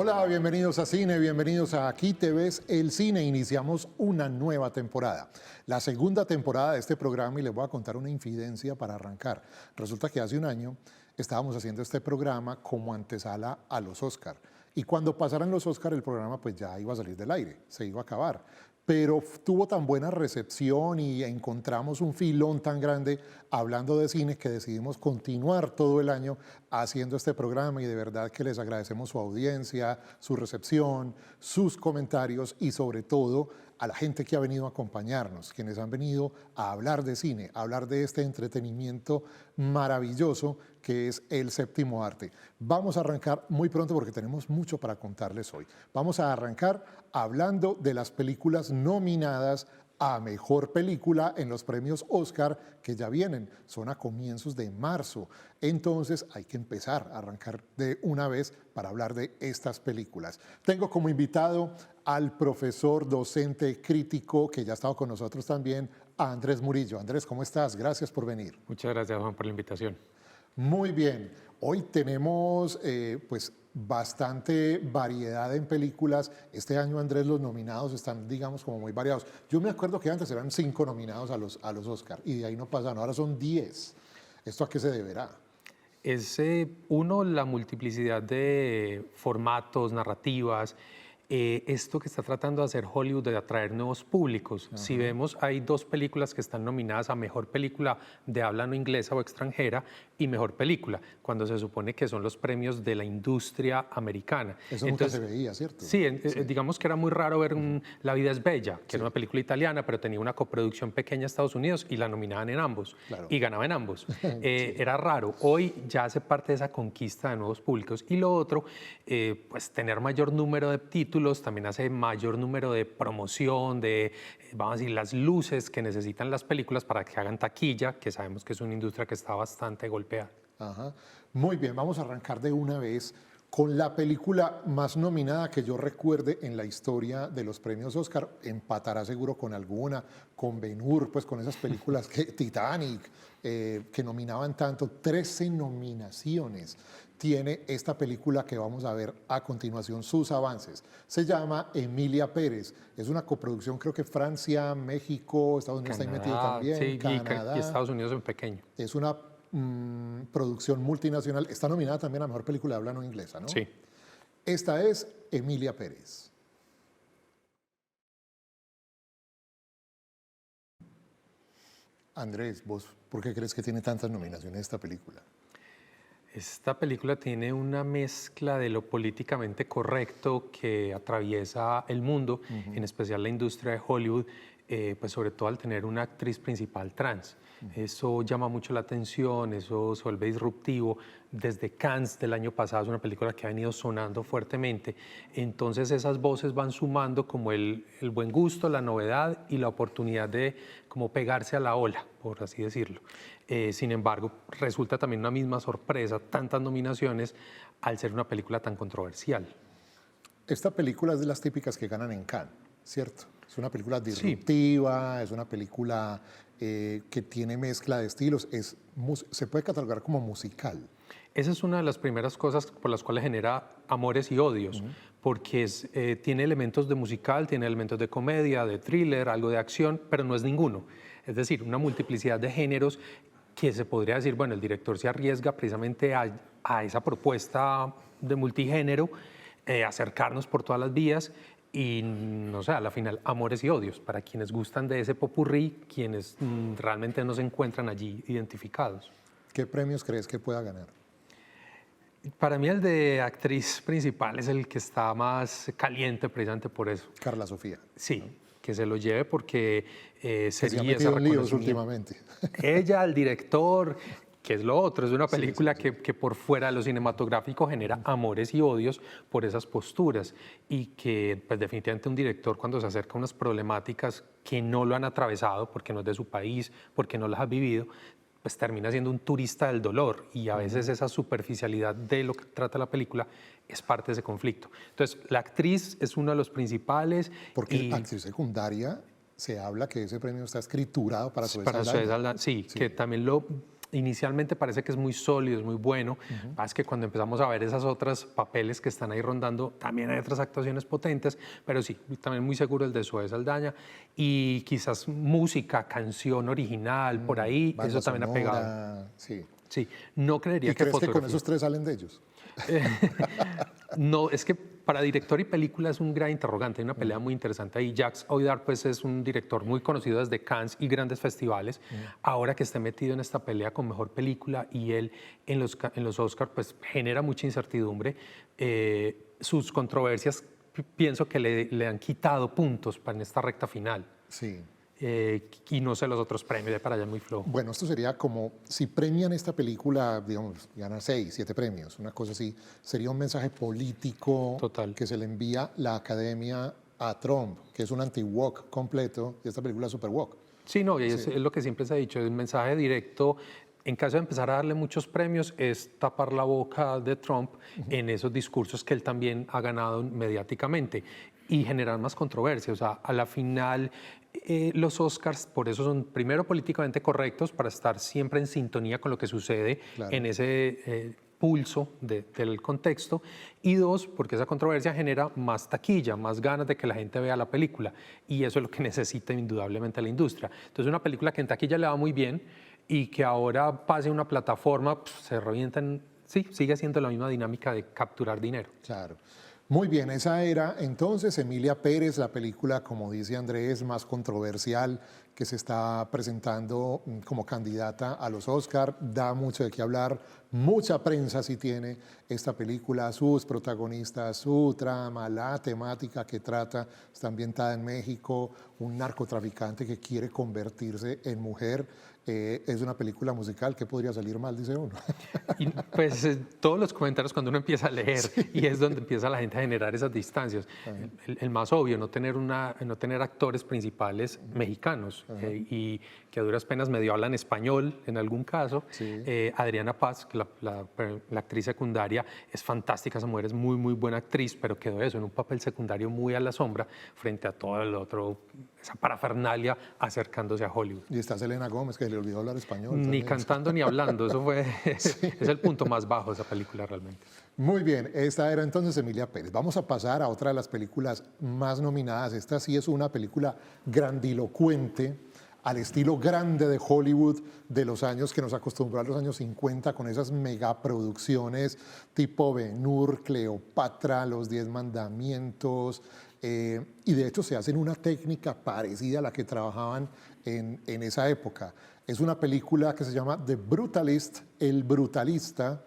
Hola, bienvenidos a Cine, bienvenidos a Aquí te ves el cine. Iniciamos una nueva temporada, la segunda temporada de este programa, y les voy a contar una infidencia para arrancar. Resulta que hace un año estábamos haciendo este programa como antesala a los Oscar, y cuando pasaran los Oscar el programa pues ya iba a salir del aire, se iba a acabar. Pero tuvo tan buena recepción y encontramos un filón tan grande hablando de cine que decidimos continuar todo el año haciendo este programa, y de verdad que les agradecemos su audiencia, su recepción, sus comentarios y sobre todo a la gente que ha venido a acompañarnos, quienes han venido a hablar de cine, a hablar de este entretenimiento maravilloso que es el séptimo arte. Vamos a arrancar muy pronto porque tenemos mucho para contarles hoy. Vamos a arrancar hablando de las películas nominadas a Mejor Película en los premios Oscar que ya vienen, son a comienzos de marzo. Entonces hay que empezar a arrancar de una vez para hablar de estas películas. Tengo como invitado al profesor, docente, crítico, que ya ha estado con nosotros también, a Andrés Murillo. Andrés, ¿cómo estás? Gracias por venir. Muchas gracias, Juan, por la invitación. Muy bien, hoy tenemos pues bastante variedad en películas. Este año, Andrés, los nominados están, digamos, como muy variados. Yo me acuerdo que antes eran 5 nominados a los Oscar y de ahí no pasan, ahora son 10. ¿Esto a qué se deberá? Es uno, la multiplicidad de formatos, narrativas, esto que está tratando de hacer Hollywood de atraer nuevos públicos. Si vemos, hay 2 películas que están nominadas a Mejor Película de habla no inglesa o extranjera y Mejor Película, cuando se supone que son los premios de la industria americana. Eso entonces, nunca se veía, ¿cierto? Sí, digamos que era muy raro ver La vida es bella, que era una película italiana, pero tenía una coproducción pequeña en Estados Unidos y la nominaban en ambos, y ganaba en ambos. Era raro. Hoy ya hace parte de esa conquista de nuevos públicos. Y lo otro, pues tener mayor número de títulos también hace mayor número de promoción, de, vamos a decir, las luces que necesitan las películas para que hagan taquilla, que sabemos que es una industria que está bastante golpeada. Ajá. Muy bien, vamos a arrancar de una vez con la película más nominada que yo recuerde en la historia de los premios Oscar. Empatará seguro con alguna, con Ben-Hur, pues con esas películas que Titanic, que nominaban tanto. 13 nominaciones tiene esta película que vamos a ver a continuación, sus avances. Se llama Emilia Pérez. Es una coproducción, creo que Francia, México, Estados Unidos está ahí metido también, sí, Canadá. Y Estados Unidos en pequeño. Es una producción multinacional. Está nominada también a Mejor Película de habla no inglesa, ¿no? Sí. Esta es Emilia Pérez. Andrés, ¿vos por qué crees que tiene tantas nominaciones esta película? Esta película tiene una mezcla de lo políticamente correcto que atraviesa el mundo, en especial la industria de Hollywood, pues sobre todo al tener una actriz principal trans. Eso llama mucho la atención, eso se vuelve disruptivo. Desde Cannes del año pasado es una película que ha venido sonando fuertemente. Entonces esas voces van sumando como el buen gusto, la novedad y la oportunidad de como pegarse a la ola, por así decirlo. Sin embargo, resulta también una misma sorpresa, tantas nominaciones, al ser una película tan controversial. Esta película es de las típicas que ganan en Cannes, ¿cierto? Es una película disruptiva, sí. Es una película que tiene mezcla de estilos, se puede catalogar como musical. Esa es una de las primeras cosas por las cuales genera amores y odios, porque tiene elementos de musical, tiene elementos de comedia, de thriller, algo de acción, pero no es ninguno. Es decir, una multiplicidad de géneros que se podría decir, bueno, el director se arriesga precisamente a esa propuesta de multigénero, acercarnos por todas las vías y, no sé, a la final, amores y odios, para quienes gustan de ese popurrí, quienes realmente no se encuentran allí identificados. ¿Qué premios crees que pueda ganar? Para mí el de actriz principal es el que está más caliente precisamente por eso. Carla Sofía. Sí, que se lo lleve porque se ha metido en líos últimamente. Ella, el director, que es lo otro, es una película que por fuera de lo cinematográfico genera amores y odios por esas posturas y que pues, definitivamente un director cuando se acerca a unas problemáticas que no lo han atravesado porque no es de su país, porque no las ha vivido, pues termina siendo un turista del dolor y a veces esa superficialidad de lo que trata la película es parte de ese conflicto. Entonces, la actriz es uno de los principales. Porque la actriz secundaria se habla que ese premio está escriturado para Zoe Saldana. Sí, que también lo inicialmente parece que es muy sólido, es muy bueno. Es que cuando empezamos a ver esos otros papeles que están ahí rondando, también hay otras actuaciones potentes, pero sí, también muy seguro el de Zoe Saldaña. Y quizás música, canción original, por ahí, Banda eso también sonora, ha pegado. sí. Sí, no creería ¿Y que crees que con fotografía. esos 3 salen de ellos? No, es que para director y película es un gran interrogante, hay una pelea muy interesante ahí. Jacques Audiard pues es un director muy conocido desde Cannes y grandes festivales. Ahora que esté metido en esta pelea con mejor película y él en los Oscars pues genera mucha incertidumbre. Sus controversias pienso que le han quitado puntos para en esta recta final. Sí. Y no sé los otros premios, de para allá muy flojo. Bueno, esto sería como si premian esta película, digamos, gana 6, 7 premios, una cosa así, sería un mensaje político Total. que se le envía la academia a Trump, que es un anti-woke completo, y esta película es super woke. Sí, no, y es lo que siempre se ha dicho, el mensaje directo, en caso de empezar a darle muchos premios, es tapar la boca de Trump en esos discursos que él también ha ganado mediáticamente y generar más controversia. O sea, a la final, los Oscars, por eso son primero políticamente correctos, para estar siempre en sintonía con lo que sucede en ese pulso del contexto, y dos, porque esa controversia genera más taquilla, más ganas de que la gente vea la película, y eso es lo que necesita indudablemente la industria. Entonces, una película que en taquilla le va muy bien y que ahora pase a una plataforma, se revientan, sí, sigue siendo la misma dinámica de capturar dinero. Claro. Muy bien, esa era entonces Emilia Pérez, la película, como dice Andrés, más controversial que se está presentando como candidata a los Oscar. Da mucho de qué hablar, mucha prensa sí tiene esta película, sus protagonistas, su trama, la temática que trata, está ambientada en México, un narcotraficante que quiere convertirse en mujer. Es una película musical, ¿qué podría salir mal? Dice uno. Y pues todos los comentarios cuando uno empieza a leer, y es donde empieza la gente a generar esas distancias. El más obvio, no tener actores principales mexicanos y que a duras penas medio hablan español en algún caso. Adriana Paz, que la actriz secundaria, es fantástica, esa mujer es muy, muy buena actriz, pero quedó eso, en un papel secundario muy a la sombra frente a todo el otro, esa parafernalia acercándose a Hollywood. Y está Selena Gómez, que le olvidó hablar español. Ni también. cantando ni hablando, eso fue, es el punto más bajo de esa película realmente. Muy bien, esta era entonces Emilia Pérez. Vamos a pasar a otra de las películas más nominadas. Esta sí es una película grandilocuente, al estilo grande de Hollywood de los años que nos acostumbró a los años 50, con esas megaproducciones tipo Ben-Hur, Cleopatra, Los 10 Mandamientos, y de hecho se hacen una técnica parecida a la que trabajaban en esa época. Es una película que se llama The Brutalist, El Brutalista,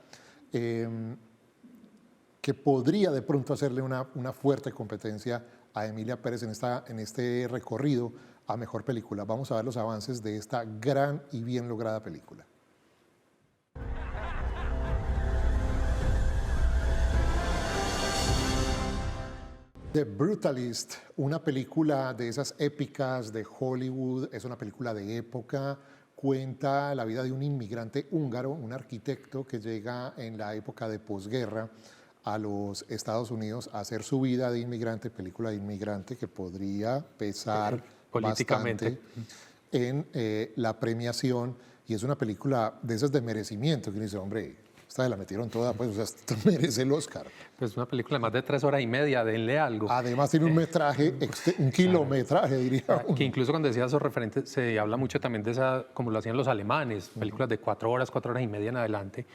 que podría de pronto hacerle una fuerte competencia a Emilia Pérez en este recorrido a mejor película. Vamos a ver los avances de esta gran y bien lograda película. The Brutalist, una película de esas épicas de Hollywood, es una película de época, cuenta la vida de un inmigrante húngaro, un arquitecto que llega en la época de posguerra a los Estados Unidos a hacer su vida de inmigrante, película de inmigrante que podría pesar políticamente en la premiación, y es una película de esas de merecimiento, que uno dice, hombre, esta la metieron toda, pues, o sea, esto merece el Oscar. Pues una película de más de 3 horas y media, denle algo. Además tiene un metraje, un kilometraje, diría uno. Que incluso cuando decía esos referentes, se habla mucho también de esa, como lo hacían los alemanes, películas de 4 horas y media en adelante,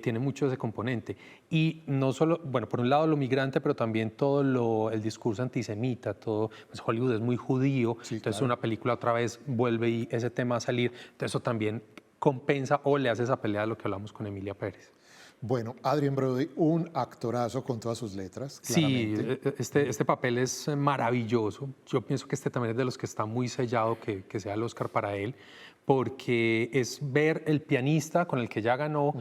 tiene mucho ese componente. Y no solo, bueno, por un lado lo migrante, pero también todo el discurso antisemita, todo, pues Hollywood es muy judío, Sí, entonces claro. una película otra vez vuelve y ese tema a salir, entonces eso también compensa o le hace esa pelea de lo que hablamos con Emilia Pérez. Bueno, Adrien Brody, un actorazo con todas sus letras, claramente. Sí, este papel es maravilloso. Yo pienso que este también es de los que está muy sellado que sea el Oscar para él, porque es ver el pianista con el que ya ganó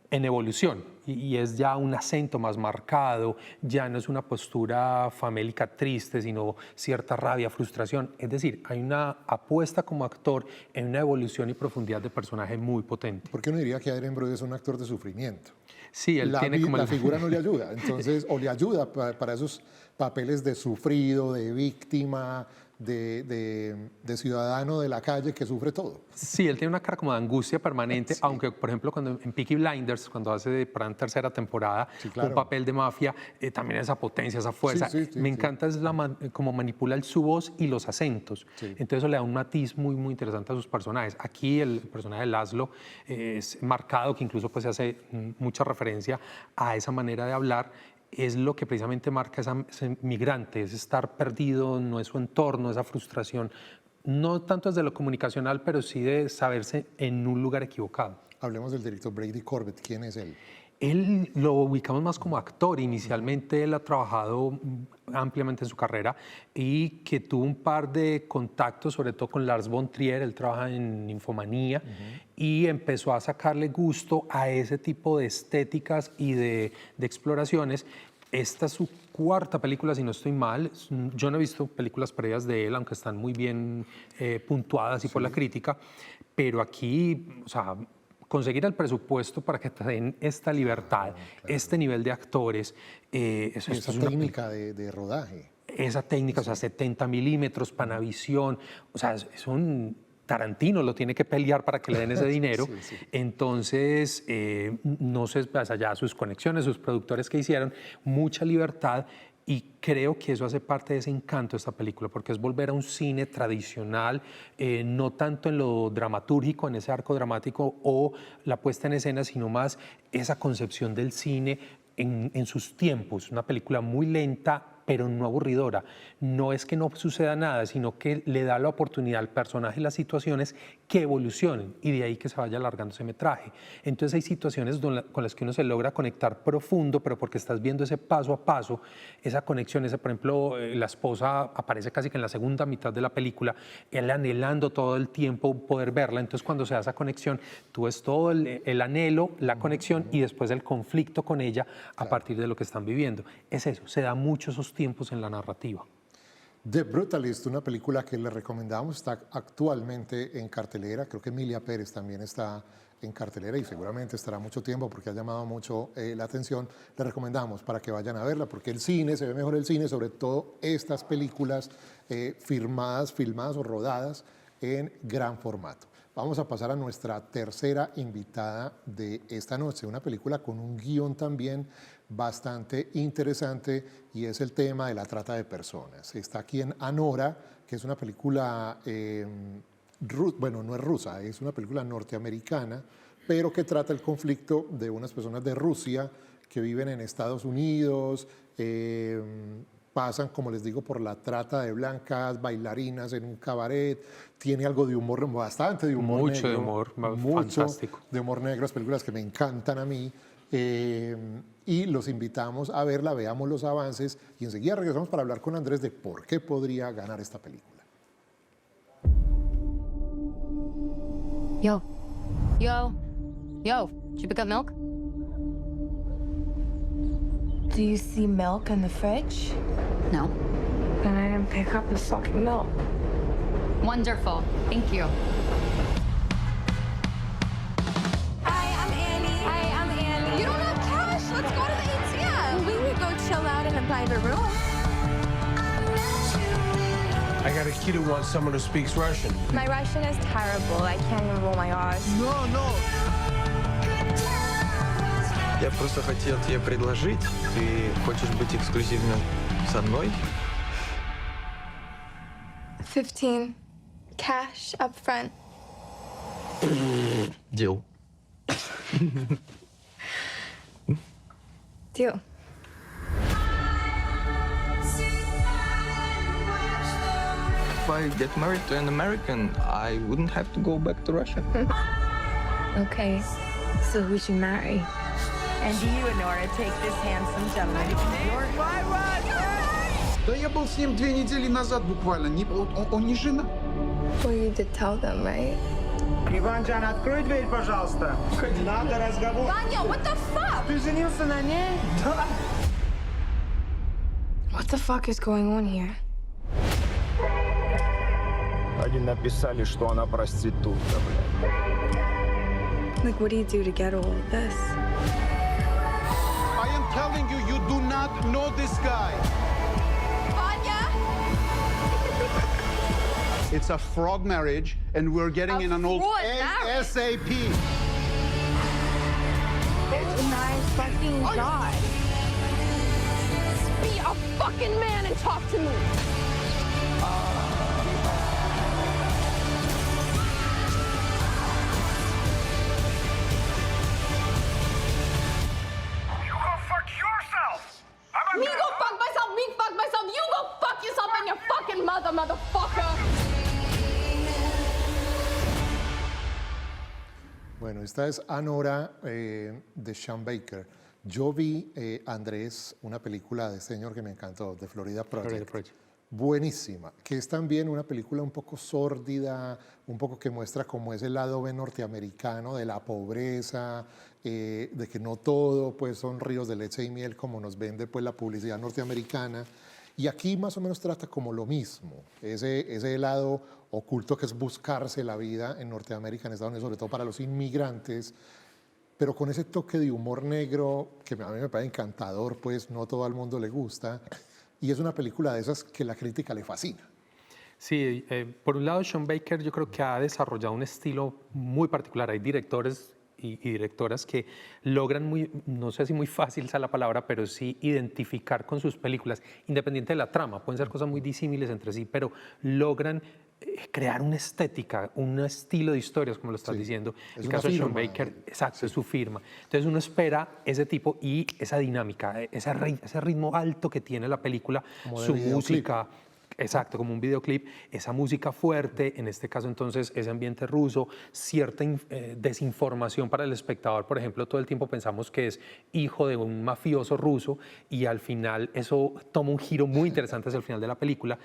en evolución y es ya un acento más marcado, ya no es una postura famélica triste, sino cierta rabia, frustración. Es decir, hay una apuesta como actor en una evolución y profundidad de personaje muy potente. ¿Por qué uno diría que Adrien Brody es un actor de sufrimiento? Sí, él tiene como la figura no le ayuda, entonces, o le ayuda para esos papeles de sufrido, de víctima, de ciudadano de la calle que sufre todo. Sí, él tiene una cara como de angustia permanente, sí. Aunque, por ejemplo, cuando en Peaky Blinders, cuando hace para una tercera temporada sí, claro. un papel de mafia, también esa potencia, esa fuerza. Sí, Me encanta es como manipula su voz y los acentos. Sí. Entonces eso le da un matiz muy, muy interesante a sus personajes. Aquí el personaje de Laszlo es marcado, que incluso pues, se hace mucha referencia a esa manera de hablar. Es lo que precisamente marca ese migrante, es estar perdido, no es su entorno, esa frustración, no tanto desde lo comunicacional, pero sí de saberse en un lugar equivocado. Hablemos del director Brady Corbet, ¿quién es él? Él lo ubicamos más como actor. Inicialmente él ha trabajado ampliamente en su carrera y que tuvo un par de contactos, sobre todo con Lars von Trier. Él trabaja en Ninfomanía y empezó a sacarle gusto a ese tipo de estéticas y de exploraciones. Esta es su cuarta película, si no estoy mal. Yo no he visto películas previas de él, aunque están muy bien puntuadas y por la crítica, pero aquí, o sea, conseguir el presupuesto para que te den esta libertad, claro. Este nivel de actores. Esa técnica de rodaje. Esa técnica, sí. O sea, 70 milímetros, Panavisión, o sea, es un Tarantino, lo tiene que pelear para que le den ese dinero. Sí, sí. Entonces, no sé, más allá de sus conexiones, sus productores que hicieron, mucha libertad. Y creo que eso hace parte de ese encanto de esta película, porque es volver a un cine tradicional, no tanto en lo dramatúrgico, en ese arco dramático o la puesta en escena, sino más esa concepción del cine en sus tiempos. Una película muy lenta, pero no aburridora. No es que no suceda nada, sino que le da la oportunidad al personaje y las situaciones que evolucionen, y de ahí que se vaya alargando ese metraje. Entonces hay situaciones con las que uno se logra conectar profundo, pero porque estás viendo ese paso a paso, esa conexión, por ejemplo, la esposa aparece casi que en la segunda mitad de la película, él anhelando todo el tiempo poder verla. Entonces cuando se da esa conexión, tú ves todo el anhelo, la conexión y después el conflicto con ella a partir de lo que están viviendo. Es eso, se da mucho esos tiempos en la narrativa. The Brutalist, una película que le recomendamos, está actualmente en cartelera. Creo que Emilia Pérez también está en cartelera y seguramente estará mucho tiempo porque ha llamado mucho la atención. Le recomendamos para que vayan a verla porque el cine, se ve mejor el cine, sobre todo estas películas filmadas o rodadas en gran formato. Vamos a pasar a nuestra tercera invitada de esta noche, una película con un guión también bastante interesante y es el tema de la trata de personas. Está aquí en Anora, que es una película, bueno, no es rusa, es una película norteamericana, pero que trata el conflicto de unas personas de Rusia que viven en Estados Unidos, pasan, como les digo, por la trata de blancas, bailarinas en un cabaret, tiene algo de humor, bastante de humor mucho negro. De humor, mucho fantástico. De humor negro, las películas que me encantan a mí. Y los invitamos a verla, veamos los avances y enseguida regresamos para hablar con Andrés de por qué podría ganar esta película. Yo, did you pick up milk? Do you see milk in the fridge? No. Then I didn't pick up the fucking milk. Wonderful, thank you. Private room. I got a kid who wants someone who speaks Russian. My Russian is terrible. I can't even roll my R's. No. Я просто хотел тебе предложить. Ты хочешь быть эксклюзивным со мной? 15. Cash up front. Deal. Deal. If I get married to an American, I wouldn't have to go back to Russia. Okay, so we should marry. And do you, Nora, take this handsome gentleman to New York? Да я был с ним 2 недели назад буквально. Он не жена. Well, you did tell them, right? Иванжан, открой дверь, пожалуйста. Надо разговор. Ваня, what the fuck? Ты женился на ней? Да. What the fuck is going on here? Они написали, что она проститутка, блядь. Like, what do you do to get all of this? I am telling you, you do not know this guy. It's a fraud marriage, and we're getting in an old ASAP. My fucking God. Be a fucking man and talk to me. Me go fuck myself, me fuck myself, you go fuck yourself and your fucking mother, motherfucker. Bueno, esta es Anora de Sean Baker. Yo vi, Andrés, una película de este señor que me encantó, de Florida Project. Buenísima, que es también una película un poco sórdida, un poco que muestra cómo es el lado B norteamericano de la pobreza, de que no todo pues, son ríos de leche y miel como nos vende pues, la publicidad norteamericana. Y aquí más o menos trata como lo mismo, ese lado oculto que es buscarse la vida en Norteamérica, en Estados Unidos, sobre todo para los inmigrantes, pero con ese toque de humor negro que a mí me parece encantador, pues no todo el mundo le gusta. Y es una película de esas que la crítica le fascina. Sí, por un lado Sean Baker yo creo que ha desarrollado un estilo muy particular. Hay directores y directoras que logran muy, no sé si muy fácil sea la palabra, pero sí identificar con sus películas, independiente de la trama, pueden ser cosas muy disímiles entre sí, pero logran crear una estética, un estilo de historias, como lo estás diciendo. El caso de Sean Baker, exacto, es su firma. Entonces uno espera ese tipo y esa dinámica, ese ritmo alto que tiene la película, como su música. Exacto, como un videoclip, esa música fuerte, en este caso entonces ese ambiente ruso, cierta desinformación para el espectador, por ejemplo, todo el tiempo pensamos que es hijo de un mafioso ruso y al final eso toma un giro muy interesante hacia el final de la película.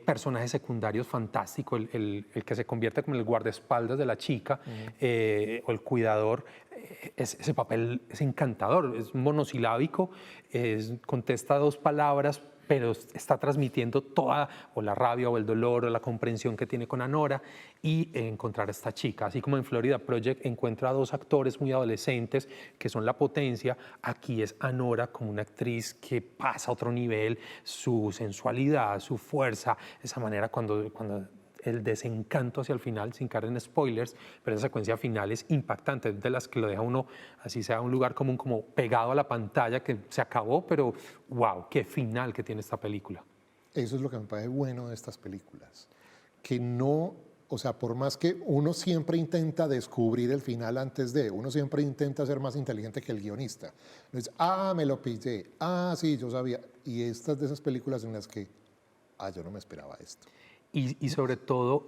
Personajes secundarios fantásticos, el que se convierte como el guardaespaldas de la chica o el cuidador, ese papel es encantador, es monosilábico, contesta 2 palabras, pero está transmitiendo toda o la rabia o el dolor o la comprensión que tiene con Anora y encontrar a esta chica. Así como en Florida Project encuentra a 2 actores muy adolescentes que son la potencia, aquí es Anora como una actriz que pasa a otro nivel, su sensualidad, su fuerza, esa manera cuando el desencanto hacia el final, sin caer en spoilers, pero esa secuencia final es impactante, de las que lo deja uno, así sea un lugar común, como pegado a la pantalla, que se acabó, pero wow, qué final que tiene esta película. Eso es lo que me parece bueno de estas películas, que no, o sea, por más que uno siempre intenta descubrir el final antes de, uno siempre intenta ser más inteligente que el guionista. Entonces, me lo pillé, sí, yo sabía, y estas de esas películas en las que, yo no me esperaba esto. Y sobre todo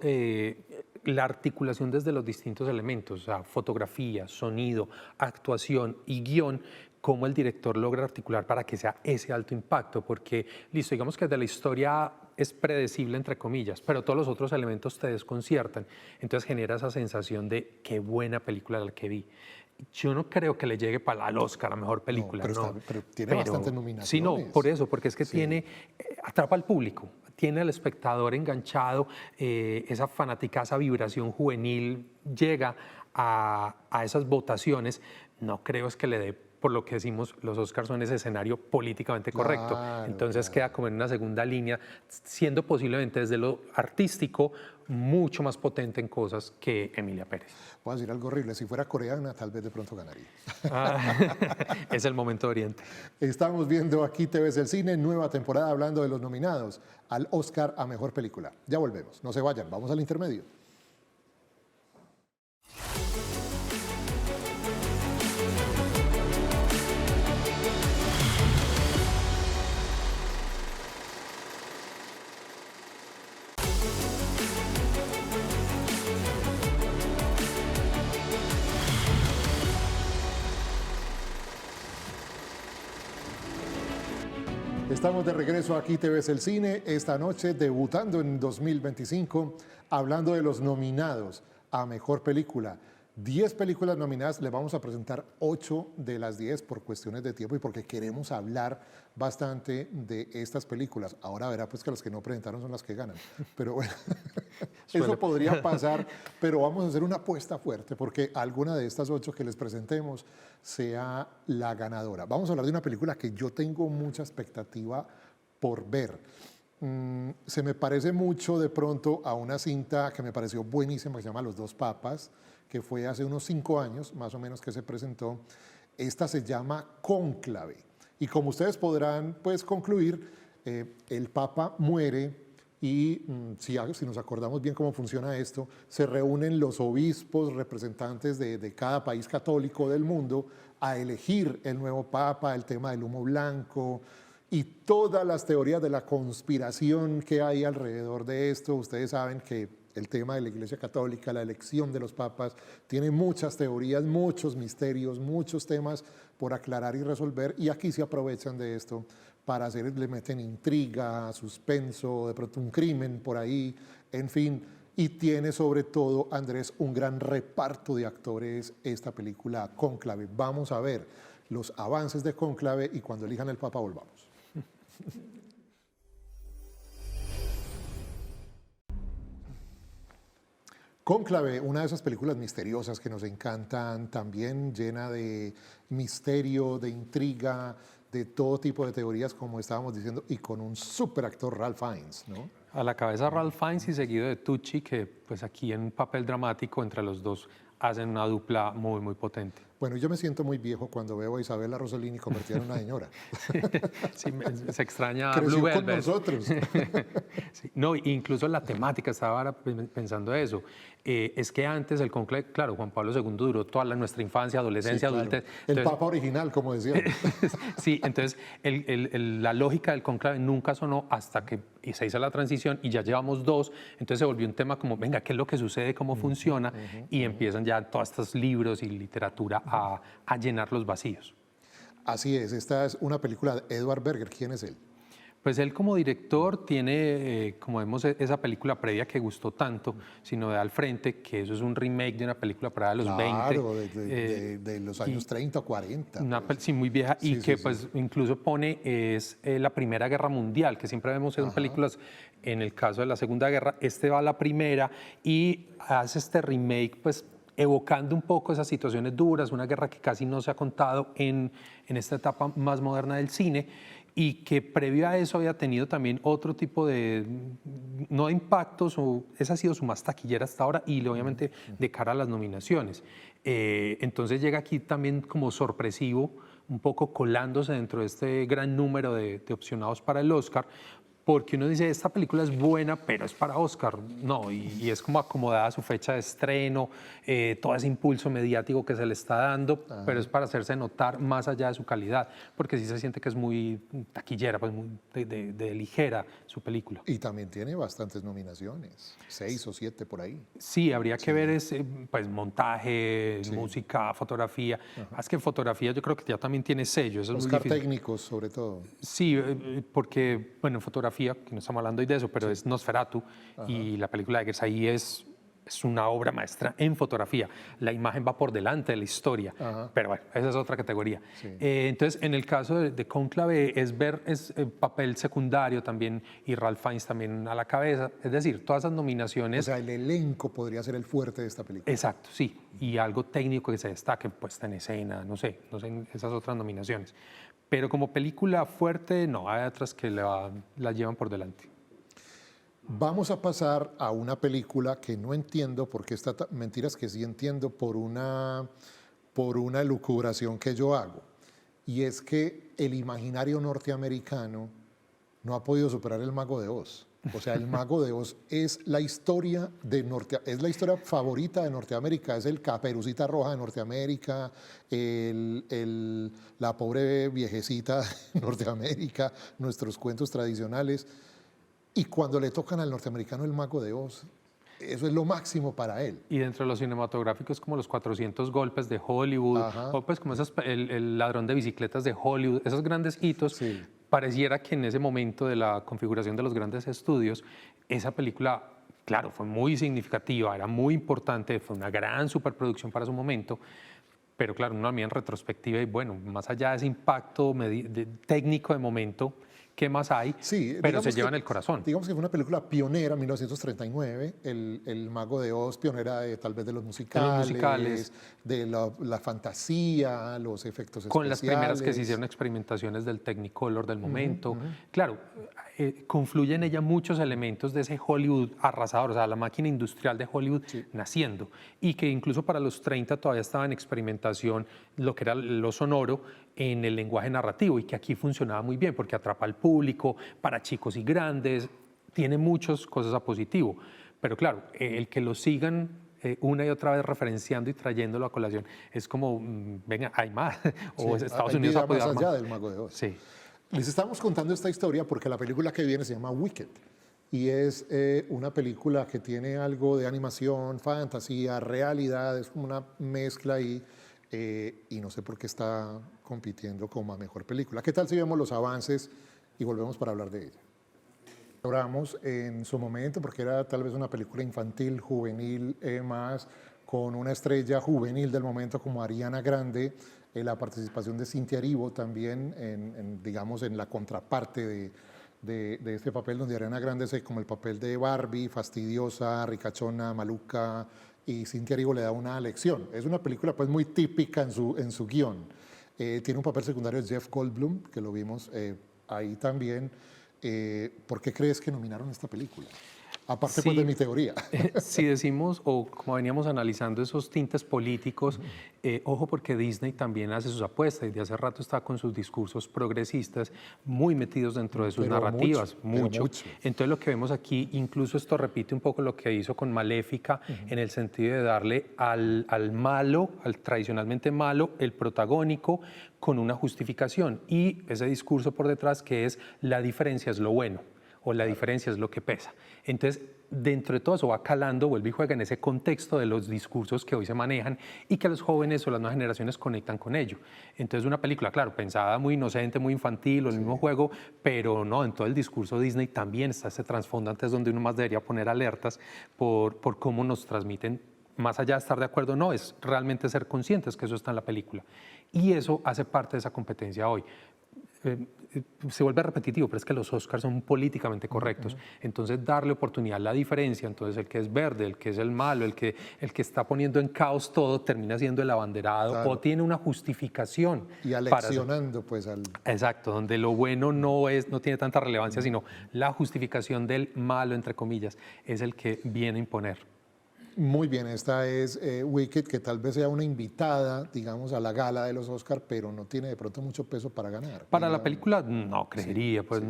la articulación desde los distintos elementos, o sea, fotografía, sonido, actuación y guión, cómo el director logra articular para que sea ese alto impacto, porque, listo, digamos que de la historia es predecible, entre comillas, pero todos los otros elementos te desconciertan, entonces genera esa sensación de qué buena película la que vi. Yo no creo que le llegue al Oscar a Mejor Película. Pero tiene bastantes nominaciones. Sí, no, por eso, porque es que atrapa al público, tiene al espectador enganchado, esa fanática, esa vibración juvenil llega a esas votaciones. No creo es que le dé, por lo que decimos, los Oscars son ese escenario políticamente correcto. Entonces queda como en una segunda línea, siendo posiblemente desde lo artístico mucho más potente en cosas que Emilia Pérez. Voy a decir algo horrible, si fuera coreana tal vez de pronto ganaría. Es el momento de Oriente. Estamos viendo Aquí te ves el cine, nueva temporada hablando de los nominados al Oscar a Mejor Película. Ya volvemos, no se vayan, vamos al intermedio. Estamos de regreso Aquí te ves el cine, esta noche debutando en 2025, hablando de los nominados a Mejor Película. 10 películas nominadas, les vamos a presentar 8 de las 10 por cuestiones de tiempo y porque queremos hablar bastante de estas películas. Ahora verá pues que las que no presentaron son las que ganan, pero bueno, eso podría pasar, pero vamos a hacer una apuesta fuerte porque alguna de estas 8 que les presentemos sea la ganadora. Vamos a hablar de una película que yo tengo mucha expectativa por ver. se me parece mucho de pronto a una cinta que me pareció buenísima que se llama Los dos papas, que fue hace unos 5 años más o menos que se presentó. Esta se llama Cónclave y como ustedes podrán pues concluir, el Papa muere y si nos acordamos bien cómo funciona esto, se reúnen los obispos representantes de cada país católico del mundo a elegir el nuevo Papa, el tema del humo blanco y todas las teorías de la conspiración que hay alrededor de esto. Ustedes saben que el tema de la Iglesia Católica, la elección de los papas, tiene muchas teorías, muchos misterios, muchos temas por aclarar y resolver, y aquí se aprovechan de esto para le meten intriga, suspenso, de pronto un crimen por ahí, en fin, y tiene sobre todo, Andrés, un gran reparto de actores esta película Cónclave. Vamos a ver los avances de Cónclave y cuando elijan el Papa volvamos. Cónclave, una de esas películas misteriosas que nos encantan, también llena de misterio, de intriga, de todo tipo de teorías, como estábamos diciendo, y con un súper actor, Ralph Fiennes, ¿no? A la cabeza Ralph Fiennes y seguido de Tucci, que pues aquí en un papel dramático entre los dos hacen una dupla muy, muy potente. Bueno, yo me siento muy viejo cuando veo a Isabella Rossellini convertida en una señora. Sí, se extraña Creció Blue con Velvet. nosotros. Sí, no, incluso la temática, estaba ahora pensando eso. Es que antes el conclave, claro, Juan Pablo II duró toda nuestra infancia, adolescencia, Sí, claro. adultez. El Entonces, Papa original, como decíamos. sí, entonces la lógica del conclave nunca sonó hasta que se hizo la transición y ya llevamos 2, entonces se volvió un tema como, venga, ¿qué es lo que sucede? ¿Cómo funciona? Y empiezan ya todos estos libros y literatura a llenar los vacíos. Así es, esta es una película de Edward Berger. ¿Quién es él? Pues él como director tiene, como vemos, esa película previa que gustó tanto, Sino de Al Frente, que eso es un remake de una película por ahí de los 20. Claro, de los años 30 o 40. Sí, muy vieja Sí, y sí, que sí. pues incluso pone es la Primera Guerra Mundial, que siempre vemos en películas, en el caso de la Segunda Guerra, va a la primera y hace este remake pues evocando un poco esas situaciones duras, una guerra que casi no se ha contado en esta etapa más moderna del cine y que previo a eso había tenido también otro tipo de, no de impactos, esa ha sido su más taquillera hasta ahora y obviamente de cara a las nominaciones. Entonces llega aquí también como sorpresivo, un poco colándose dentro de este gran número de opcionados para el Oscar, porque uno dice, esta película es buena, pero es para Oscar. No, y es como acomodada a su fecha de estreno, todo ese impulso mediático que se le está dando, pero es para hacerse notar más allá de su calidad, porque sí se siente que es muy taquillera, pues muy de ligera su película. Y también tiene bastantes nominaciones, 6 o 7 por ahí. Sí, habría que ver pues, montaje, música, fotografía. Es que fotografía yo creo que ya también tiene sello. Eso es muy Oscar difícil. técnicos, sobre todo. Sí, porque, bueno, en fotografía, que no estamos hablando hoy de eso, pero es Nosferatu y la película de Eggers ahí es una obra maestra en fotografía. La imagen va por delante de la historia, pero bueno, esa es otra categoría. Sí. Entonces, en el caso de Cónclave es papel secundario también y Ralph Fiennes también a la cabeza, es decir, todas esas nominaciones. O sea, el elenco podría ser el fuerte de esta película. Exacto, sí, y algo técnico que se destaque, puesta en escena, no sé, esas otras nominaciones. Pero como película fuerte, no, hay otras que la llevan por delante. Vamos a pasar a una película que no entiendo porque mentiras que sí entiendo por una elucubración que yo hago. Y es que el imaginario norteamericano no ha podido superar el Mago de Oz. O sea, el Mago de Oz es la historia es la historia favorita de Norteamérica, es el Caperucita Roja de Norteamérica, la pobre viejecita de Norteamérica, nuestros cuentos tradicionales. Y cuando le tocan al norteamericano el Mago de Oz, eso es lo máximo para él. Y dentro de los cinematográficos como los 400 golpes de Hollywood, o pues como el ladrón de bicicletas de Hollywood, esos grandes hitos, Sí. Pareciera que en ese momento de la configuración de los grandes estudios, esa película, claro, fue muy significativa, era muy importante, fue una gran superproducción para su momento, pero claro, uno la mira en retrospectiva y bueno, más allá de ese impacto técnico de momento, ¿qué más hay? Sí, pero se llevan el corazón. Digamos que fue una película pionera, 1939, el Mago de Oz, pionera tal vez de los musicales, de la fantasía, los efectos especiales. Con las primeras que se hicieron experimentaciones del Technicolor del momento. Claro, confluye en ella muchos elementos de ese Hollywood arrasador, o sea, la máquina industrial de Hollywood naciendo, y que incluso para los 30 todavía estaba en experimentación lo que era lo sonoro en el lenguaje narrativo, y que aquí funcionaba muy bien porque atrapa al público, para chicos y grandes, tiene muchas cosas a positivo. Pero claro, el que lo sigan una y otra vez referenciando y trayéndolo a colación es como, venga, hay más, o Estados Unidos ha podido más dar allá más. del Mago de Oz. Sí. Les estamos contando esta historia porque la película que viene se llama Wicked y es una película que tiene algo de animación, fantasía, realidad, es como una mezcla ahí y no sé por qué está compitiendo como a mejor película. ¿Qué tal si vemos los avances y volvemos para hablar de ella? Logramos en su momento porque era tal vez una película infantil, juvenil, más con una estrella juvenil del momento como Ariana Grande, la participación de Cynthia Erivo también, digamos, en la contraparte de este papel, donde Ariana Grande es como el papel de Barbie, fastidiosa, ricachona, maluca, y Cynthia Erivo le da una lección. Es una película pues muy típica en su guión. Tiene un papel secundario de Jeff Goldblum, que lo vimos ahí también. ¿Por qué crees que nominaron esta película? Aparte pues de mi teoría. Si decimos, o como veníamos analizando esos tintes políticos, ojo porque Disney también hace sus apuestas y de hace rato está con sus discursos progresistas muy metidos dentro de sus narrativas, mucho. Entonces lo que vemos aquí, incluso esto repite un poco lo que hizo con Maléfica, en el sentido de darle al malo, al tradicionalmente malo, el protagónico con una justificación y ese discurso por detrás que es la diferencia es lo bueno, o la diferencia es lo que pesa. Entonces, dentro de todo eso va calando, vuelve y juega en ese contexto de los discursos que hoy se manejan y que los jóvenes o las nuevas generaciones conectan con ello. Entonces, una película, claro, pensada muy inocente, muy infantil, o el mismo juego, pero no, en todo el discurso Disney también está ese trasfondo, antes donde uno más debería poner alertas por cómo nos transmiten, más allá de estar de acuerdo o no, es realmente ser conscientes que eso está en la película. Y eso hace parte de esa competencia hoy. Se vuelve repetitivo, pero es que los Oscars son políticamente correctos. Entonces, darle oportunidad a la diferencia, entonces el que es verde, el que es el malo, el que está poniendo en caos todo, termina siendo el abanderado o tiene una justificación. Y aleccionando pues al... Exacto, donde lo bueno no tiene tanta relevancia, sino la justificación del malo, entre comillas, es el que viene a imponer. Muy bien, esta es Wicked, que tal vez sea una invitada, digamos, a la gala de los Oscars, pero no tiene de pronto mucho peso para ganar. Para la película, no creería, pues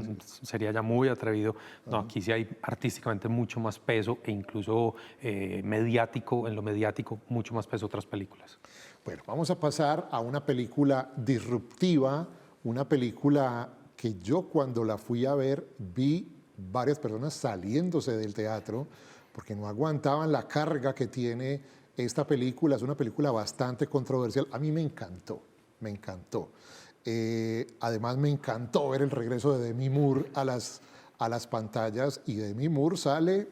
sería ya muy atrevido. No, aquí sí hay artísticamente mucho más peso e incluso mediático, en lo mediático, mucho más peso otras películas. Bueno, vamos a pasar a una película disruptiva, una película que yo cuando la fui a ver vi varias personas saliéndose del teatro porque no aguantaban la carga que tiene esta película. Es una película bastante controversial. A mí me encantó, me encantó. Además me encantó ver el regreso de Demi Moore a las pantallas, y Demi Moore sale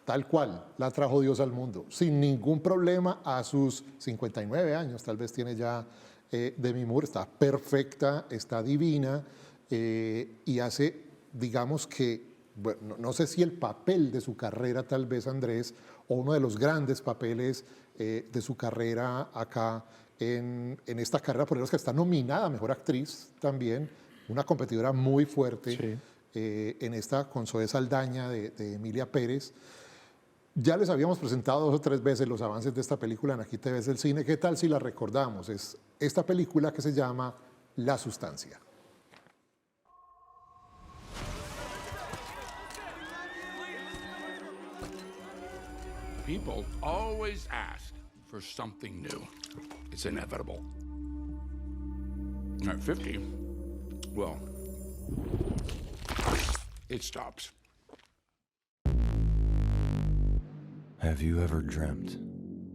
tal cual la trajo Dios al mundo, sin ningún problema a sus 59 años, tal vez tiene ya Demi Moore, está perfecta, está divina y hace, digamos que, bueno, no sé si el papel de su carrera tal vez, Andrés, o uno de los grandes papeles de su carrera acá en esta carrera, por ejemplo, que está nominada a Mejor Actriz también, una competidora muy fuerte en esta con Zoe Saldaña de Emilia Pérez. Ya les habíamos presentado 2 o 3 veces los avances de esta película en Aquí te ves el cine. ¿Qué tal si la recordamos? Es esta película que se llama La Sustancia. People always ask for something new. It's inevitable. At 50, well, it stops. Have you ever dreamt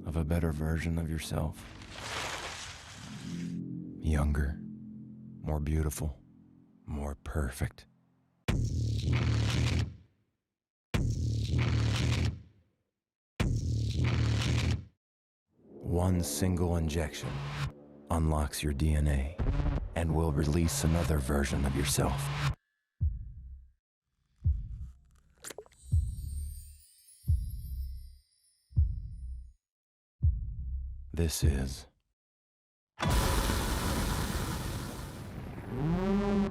of a better version of yourself? Younger, more beautiful, more perfect. One single injection unlocks your DNA and will release another version of yourself. This is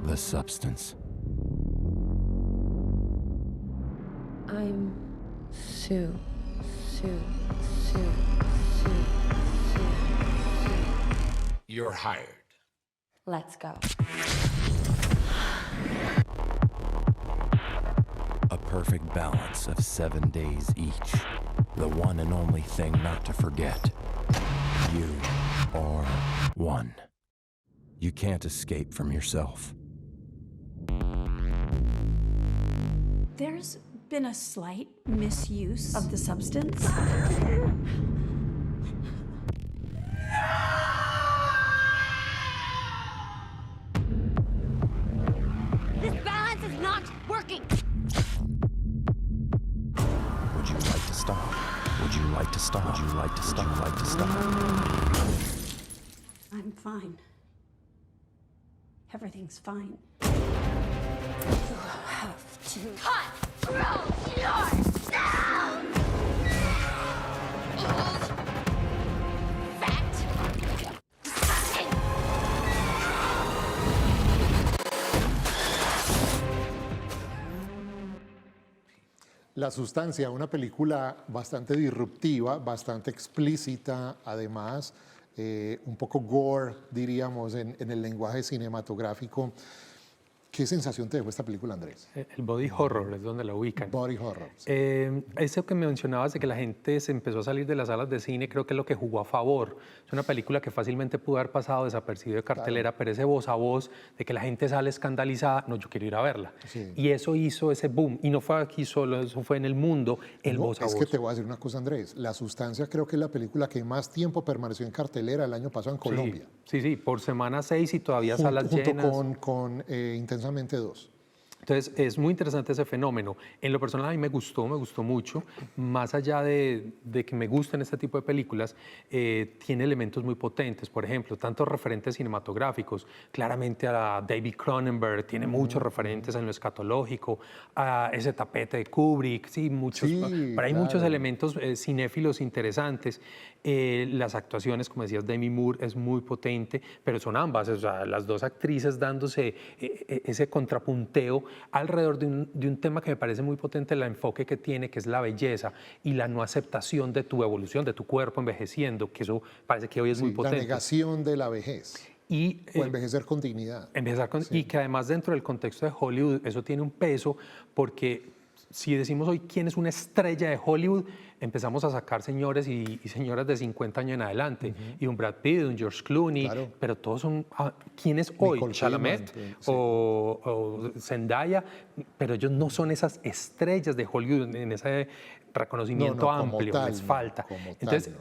the substance. I'm Sue. Sue. Sue. Sue. You're hired. Let's go. A perfect balance of 7 days each. The one and only thing not to forget. You are one. You can't escape from yourself. There's been a slight misuse of the substance. This balance is not working. Would you like to stop? Would you like to stop? Would you like to stop? Would you like to stop? I'm fine. Everything's fine. You have to Cut through yourself! Old, fat, disgusting. La Sustancia, una película bastante disruptiva, bastante explícita, además, un poco gore, diríamos, en el lenguaje cinematográfico. ¿Qué sensación te dejó esta película, Andrés? El body horror es donde la ubican. Body horror. Sí. Eso que mencionabas de que la gente se empezó a salir de las salas de cine, creo que es lo que jugó a favor. Es una película que fácilmente pudo haber pasado desapercibido de cartelera, claro. Pero ese voz a voz de que la gente sale escandalizada, no, yo quiero ir a verla. Sí. Y eso hizo ese boom. Y no fue aquí solo, eso fue en el mundo, el voz a voz. Es que te voy a decir una cosa, Andrés. La Sustancia creo que es la película que más tiempo permaneció en cartelera el año pasado en Colombia. Sí, por semana 6 y todavía salas llenas. Junto con Intensamente 2. Entonces, es muy interesante ese fenómeno. En lo personal, a mí me gustó mucho. Más allá de que me gusten este tipo de películas, tiene elementos muy potentes. Por ejemplo, tantos referentes cinematográficos. Claramente a David Cronenberg, tiene muchos referentes en lo escatológico. A ese tapete de Kubrick, sí, muchos. Pero hay muchos elementos cinéfilos interesantes. Las actuaciones, como decías, Demi Moore es muy potente, pero son ambas, o sea, las dos actrices dándose ese contrapunteo alrededor de un tema que me parece muy potente, el enfoque que tiene, que es la belleza y la no aceptación de tu evolución, de tu cuerpo envejeciendo, que eso parece que hoy es muy potente. La negación de la vejez. O envejecer con dignidad. Y que además dentro del contexto de Hollywood eso tiene un peso, porque si decimos hoy quién es una estrella de Hollywood, empezamos a sacar señores y señoras de 50 años en adelante. Y un Brad Pitt, un George Clooney, claro. Pero todos son... ¿Quién es hoy? Chalamet o Zendaya, pero ellos no son esas estrellas de Hollywood en ese reconocimiento amplio, les falta. Entonces,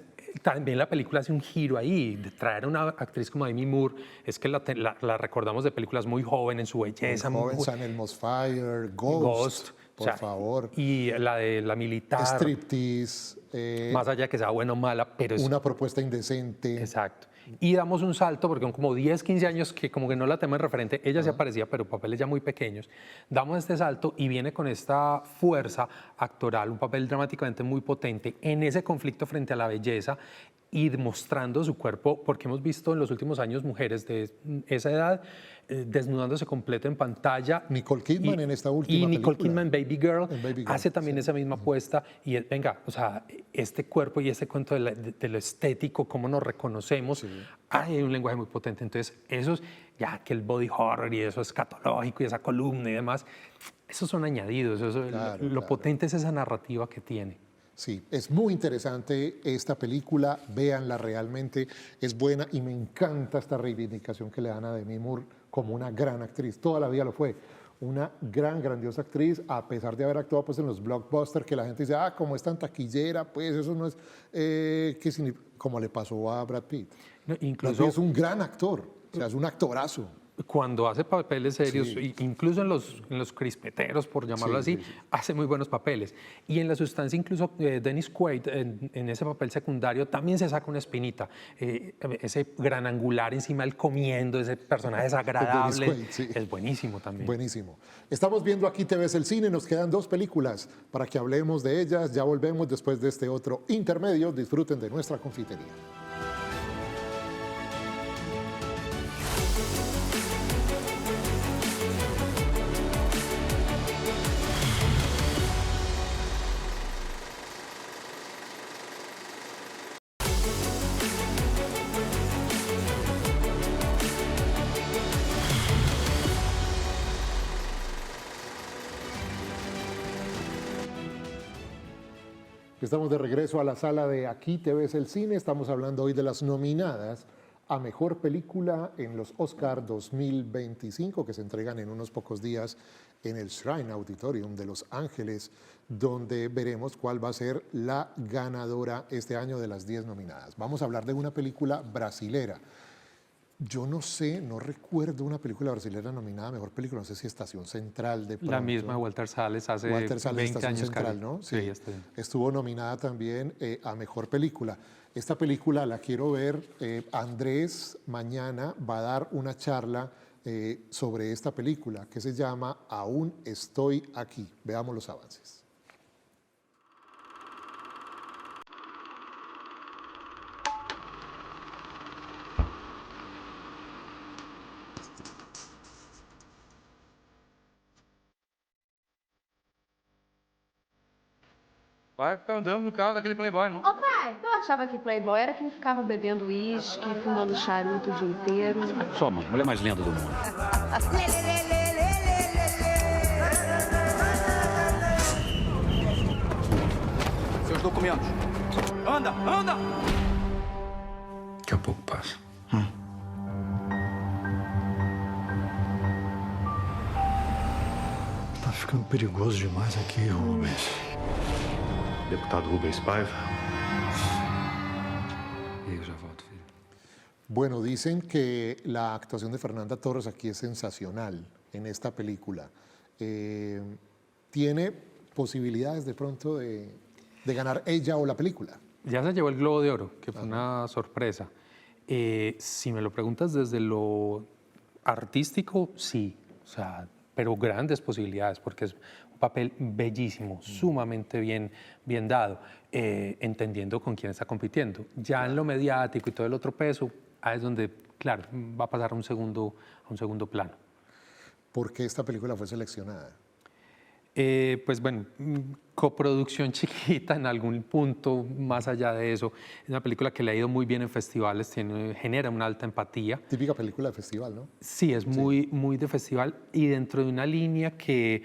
también la película hace un giro ahí, de traer a una actriz como Demi Moore, es que la recordamos de películas muy joven en su belleza. Muy joven, San Elmo's Fire, Ghost. Por favor. Y la de la militar. Striptease. Más allá de que sea buena o mala, pero es... Una propuesta indecente. Exacto. Y damos un salto, porque son como 10, 15 años que como que no la tenemos en referente. Ella sí aparecía, pero papeles ya muy pequeños. Damos este salto y viene con esta fuerza actoral, un papel dramáticamente muy potente en ese conflicto frente a la belleza y demostrando su cuerpo, porque hemos visto en los últimos años mujeres de esa edad desnudándose completo en pantalla. Nicole Kidman en esta última película. Y Nicole Kidman, Baby Girl, hace también esa misma apuesta. Y venga, o sea, este cuerpo y este cuento de lo estético, cómo nos reconocemos, hay un lenguaje muy potente. Entonces, esos, ya que el body horror y eso escatológico y esa columna y demás, esos son añadidos. Lo potente es esa narrativa que tiene. Sí, es muy interesante esta película, véanla, realmente es buena y me encanta esta reivindicación que le dan a Demi Moore como una gran actriz, toda la vida lo fue, una grandiosa actriz, a pesar de haber actuado pues, en los blockbusters, que la gente dice, como es tan taquillera, pues eso no es, como le pasó a Brad Pitt. No, incluso Brad Pitt es un gran actor, o sea, es un actorazo. Cuando hace papeles serios, incluso en los crispeteros, por llamarlo así, hace muy buenos papeles. Y en La Sustancia, incluso Dennis Quaid, en ese papel secundario, también se saca una espinita. Ese gran angular encima del comiendo, ese personaje desagradable, Quaid, es buenísimo también. Buenísimo. Estamos viendo Aquí te ves el cine, nos quedan 2 películas para que hablemos de ellas. Ya volvemos después de este otro intermedio. Disfruten de nuestra confitería. Estamos de regreso a la sala de Aquí te ves el cine. Estamos hablando hoy de las nominadas a Mejor Película en los Oscar 2025, que se entregan en unos pocos días en el Shrine Auditorium de Los Ángeles, donde veremos cuál va a ser la ganadora este año de las 10 nominadas. Vamos a hablar de una película brasilera. Yo no sé, no recuerdo una película brasilera nominada a Mejor Película, no sé si Estación Central de pronto. La misma Walter Salles hace Walter Salles, 20 Estación años. Central, ¿no? Sí, Sí, estuvo nominada también a Mejor Película. Esta película la quiero ver. Andrés mañana va a dar una charla sobre esta película que se llama Aún estoy aquí. Veamos los avances. Vai ficar andando no carro daquele playboy, não? Ô pai, eu achava que playboy era quem ficava bebendo uísque, fumando charuto o dia inteiro. Só, mano, mulher mais linda do mundo. Seus documentos. Anda, anda! Daqui a pouco passa. Tá ficando perigoso demais aqui, Rubens. Deputado Rubens Paiva. Y yo ya volto, filho. Bueno, dicen que la actuación de Fernanda Torres aquí es sensacional en esta película. ¿Tiene posibilidades de pronto de ganar ella o la película? Ya se llevó el Globo de Oro, que fue una sorpresa. Si me lo preguntas desde lo artístico, sí, o sea, pero grandes posibilidades, porque es un papel bellísimo, sumamente bien dado, entendiendo con quién está compitiendo. Ya en lo mediático y todo el otro peso, ahí es donde, claro, va a pasar a un segundo plano. ¿Por qué esta película fue seleccionada? Pues bueno, coproducción chiquita en algún punto, más allá de eso. Es una película que le ha ido muy bien en festivales, genera una alta empatía. Típica película de festival, ¿no? Sí, es muy de festival y dentro de una línea que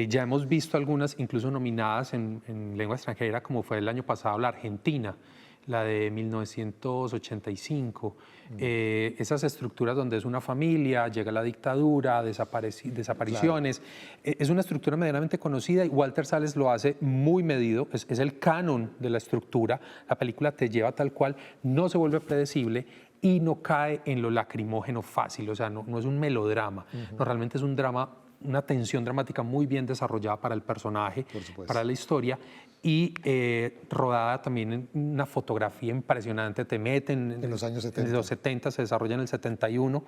ya hemos visto algunas, incluso nominadas en lengua extranjera, como fue el año pasado la Argentina, la de 1985. Esas estructuras donde es una familia, llega la dictadura, desapariciones. Claro. Es una estructura medianamente conocida y Walter Salles lo hace muy medido, es el canon de la estructura. La película te lleva tal cual, no se vuelve predecible y no cae en lo lacrimógeno fácil, o sea, no es un melodrama, no, realmente es un drama, una tensión dramática muy bien desarrollada para el personaje, para la historia y rodada también en una fotografía impresionante, te meten en los años 70. En los 70, se desarrolla en el 71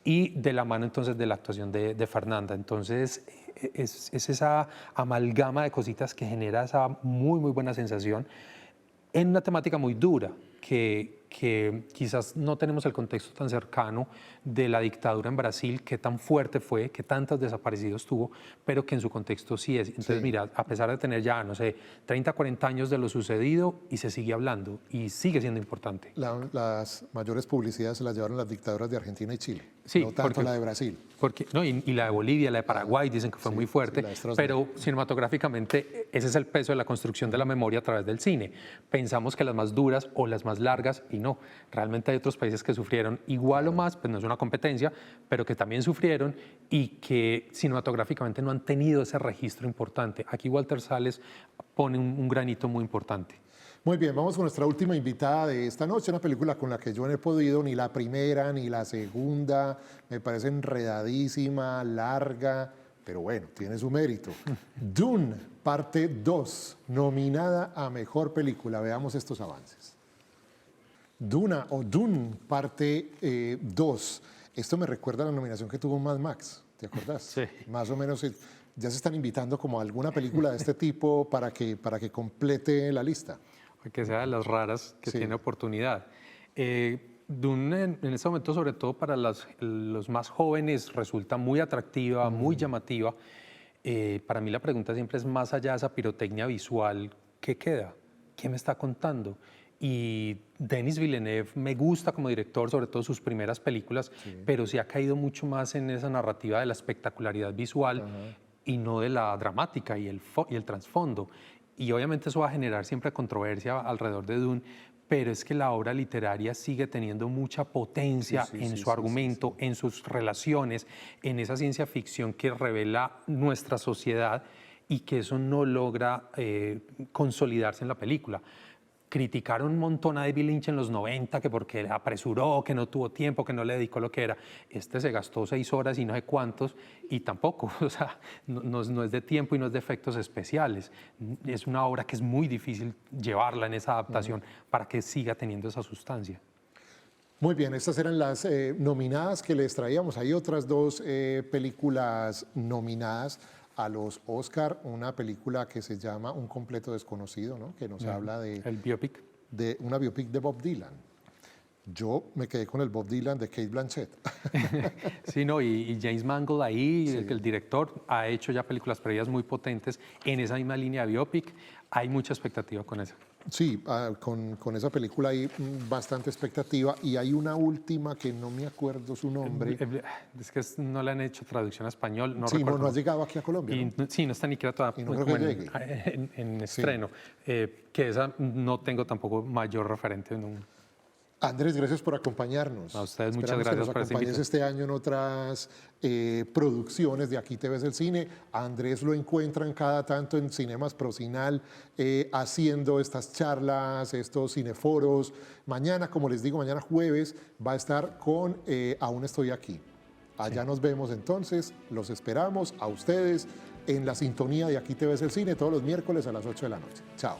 y de la mano entonces de la actuación de Fernanda. Entonces es esa amalgama de cositas que genera esa muy buena sensación en una temática muy dura que quizás no tenemos el contexto tan cercano de la dictadura en Brasil, que tan fuerte fue, que tantos desaparecidos tuvo, pero que en su contexto sí es. Entonces, mira, a pesar de tener ya, no sé, 30, 40 años de lo sucedido, y se sigue hablando, y sigue siendo importante. Las mayores publicidades se las llevaron las dictaduras de Argentina y Chile, sí, no tanto la de Brasil. Y la de Bolivia, la de Paraguay, dicen que fue muy fuerte, pero cinematográficamente ese es el peso de la construcción de la memoria a través del cine. Pensamos que las más duras o las más largas, y no, realmente hay otros países que sufrieron igual o más, pues no es una competencia, pero que también sufrieron y que cinematográficamente no han tenido ese registro importante. Aquí Walter Salles pone un granito muy importante. Muy bien, vamos con nuestra última invitada de esta noche, una película con la que yo no he podido ni la primera ni la segunda, me parece enredadísima, larga, pero bueno, tiene su mérito. Dune, parte 2, nominada a Mejor Película. Veamos estos avances. Duna o Dune, parte 2. Esto me recuerda a la nominación que tuvo Mad Max, ¿te acuerdas? Sí. Más o menos ya se están invitando como a alguna película de este tipo para que complete la lista. Que sea de las raras que tiene oportunidad. Dune en este momento, sobre todo para los más jóvenes, resulta muy atractiva, muy llamativa. Para mí la pregunta siempre es, más allá de esa pirotecnia visual, ¿qué queda? ¿Qué me está contando? Y Denis Villeneuve me gusta como director, sobre todo sus primeras películas, pero sí ha caído mucho más en esa narrativa de la espectacularidad visual y no de la dramática y el trasfondo. y obviamente eso va a generar siempre controversia alrededor de Dune, pero es que la obra literaria sigue teniendo mucha potencia en su argumento, en sus relaciones, en esa ciencia ficción que revela nuestra sociedad y que eso no logra consolidarse en la película. Criticaron un montón a David Lynch en los 90, que porque apresuró, que no tuvo tiempo, que no le dedicó lo que era. Este se gastó 6 horas y no sé cuántos, y tampoco, o sea, no es de tiempo y no es de efectos especiales. Es una obra que es muy difícil llevarla en esa adaptación para que siga teniendo esa sustancia. Muy bien, estas eran las nominadas que les traíamos. Hay otras 2 películas nominadas a los Oscar, una película que se llama Un completo desconocido, ¿no? Que nos habla de... El biopic. De una biopic de Bob Dylan. Yo me quedé con el Bob Dylan de Cate Blanchett. Sí, no, y James Mangold ahí, el director, ha hecho ya películas previas muy potentes en esa misma línea de biopic. Hay mucha expectativa con eso. Sí, con esa película hay bastante expectativa y hay una última que no me acuerdo su nombre. Es que no le han hecho traducción a español. No sí, recuerdo. no has llegado aquí a Colombia. ¿No? Sí, no está ni siquiera todavía no creo que llegue. en estreno. Que esa no tengo tampoco mayor referente. Andrés, gracias por acompañarnos. A ustedes muchas gracias por esta invitación. Este año en otras producciones de Aquí te ves el cine. A Andrés lo encuentran cada tanto en Cinemas Procinal haciendo estas charlas, estos cineforos. Mañana, como les digo, mañana jueves va a estar con Aún estoy aquí. Allá nos vemos entonces, los esperamos a ustedes en la sintonía de Aquí te ves el cine todos los miércoles a las 8 de la noche. Chao.